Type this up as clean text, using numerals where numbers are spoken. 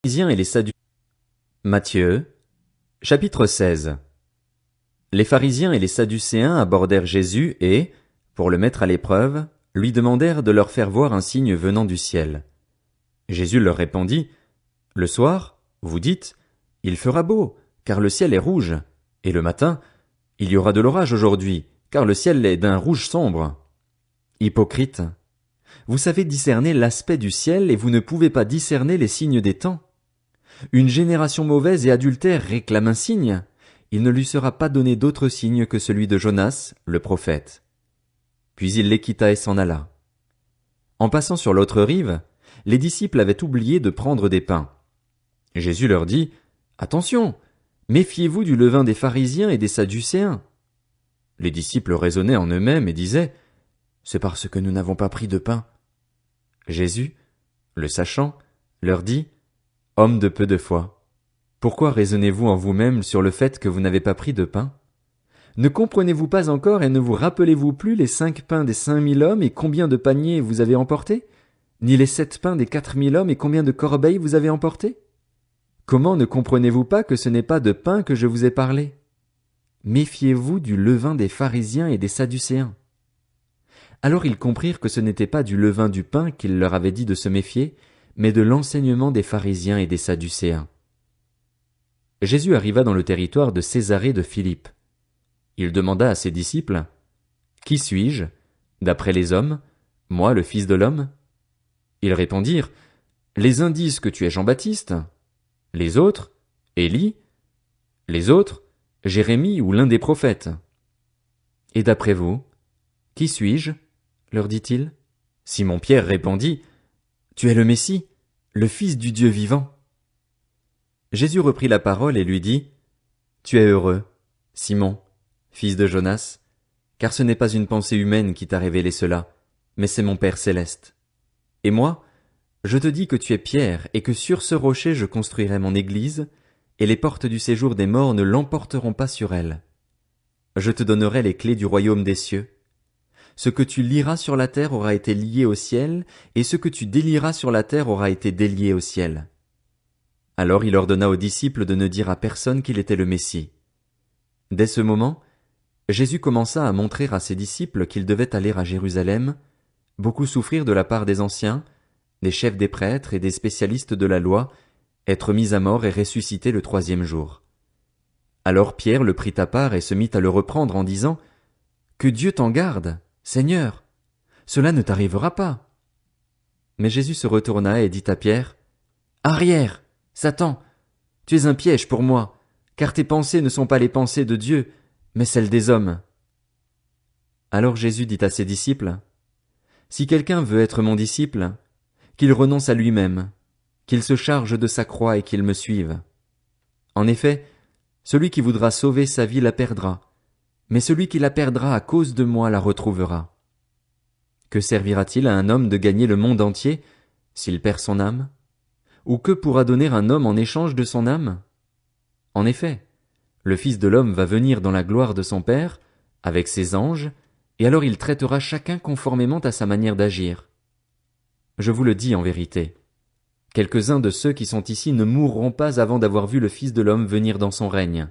Pharisiens et les Sadducéens. Matthieu, chapitre 16. Les pharisiens et les Sadducéens abordèrent Jésus et, pour le mettre à l'épreuve, lui demandèrent de leur faire voir un signe venant du ciel. Jésus leur répondit, « Le soir, vous dites, il fera beau, car le ciel est rouge, et le matin, il y aura de l'orage aujourd'hui, car le ciel est d'un rouge sombre. Hypocrites, vous savez discerner l'aspect du ciel et vous ne pouvez pas discerner les signes des temps. Une génération mauvaise et adultère réclame un signe. Il ne lui sera pas donné d'autre signe que celui de Jonas, le prophète. » Puis il les quitta et s'en alla. En passant sur l'autre rive, les disciples avaient oublié de prendre des pains. Jésus leur dit, « Attention, méfiez-vous du levain des pharisiens et des sadducéens. » Les disciples raisonnaient en eux-mêmes et disaient, « C'est parce que nous n'avons pas pris de pain. » Jésus, le sachant, leur dit, « Hommes de peu de foi, pourquoi raisonnez-vous en vous-même sur le fait que vous n'avez pas pris de pain? Ne comprenez-vous pas encore et ne vous rappelez-vous plus les 5 pains des 5000 hommes et combien de paniers vous avez emportés? Ni les 7 pains des 4000 hommes et combien de corbeilles vous avez emportés? Comment ne comprenez-vous pas que ce n'est pas de pain que je vous ai parlé? Méfiez-vous du levain des pharisiens et des sadducéens. » Alors ils comprirent que ce n'était pas du levain du pain qu'il leur avait dit de se méfier, mais de l'enseignement des pharisiens et des sadducéens. Jésus arriva dans le territoire de Césarée de Philippe. Il demanda à ses disciples, « Qui suis-je, d'après les hommes, moi le Fils de l'homme ?» Ils répondirent, « Les uns disent que tu es Jean-Baptiste, les autres, Élie, les autres, Jérémie ou l'un des prophètes. » « Et d'après vous, qui suis-je ?» leur dit-il. Simon-Pierre répondit, « Tu es le Messie, le Fils du Dieu vivant. » Jésus reprit la parole et lui dit, « Tu es heureux, Simon, fils de Jonas, car ce n'est pas une pensée humaine qui t'a révélé cela, mais c'est mon Père céleste. Et moi, je te dis que tu es Pierre et que sur ce rocher je construirai mon église, et les portes du séjour des morts ne l'emporteront pas sur elle. Je te donnerai les clés du royaume des cieux. Ce que tu lieras sur la terre aura été lié au ciel, et ce que tu délieras sur la terre aura été délié au ciel. » Alors il ordonna aux disciples de ne dire à personne qu'il était le Messie. Dès ce moment, Jésus commença à montrer à ses disciples qu'ils devaient aller à Jérusalem, beaucoup souffrir de la part des anciens, des chefs des prêtres et des spécialistes de la loi, être mis à mort et ressusciter le 3e jour. Alors Pierre le prit à part et se mit à le reprendre en disant, « Que Dieu t'en garde, Seigneur, cela ne t'arrivera pas. » Mais Jésus se retourna et dit à Pierre, « Arrière, Satan, tu es un piège pour moi, car tes pensées ne sont pas les pensées de Dieu, mais celles des hommes. » Alors Jésus dit à ses disciples, « Si quelqu'un veut être mon disciple, qu'il renonce à lui-même, qu'il se charge de sa croix et qu'il me suive. En effet, celui qui voudra sauver sa vie la perdra, mais celui qui la perdra à cause de moi la retrouvera. Que servira-t-il à un homme de gagner le monde entier s'il perd son âme? Ou que pourra donner un homme en échange de son âme? En effet, le Fils de l'homme va venir dans la gloire de son Père, avec ses anges, et alors il traitera chacun conformément à sa manière d'agir. Je vous le dis en vérité, quelques-uns de ceux qui sont ici ne mourront pas avant d'avoir vu le Fils de l'homme venir dans son règne.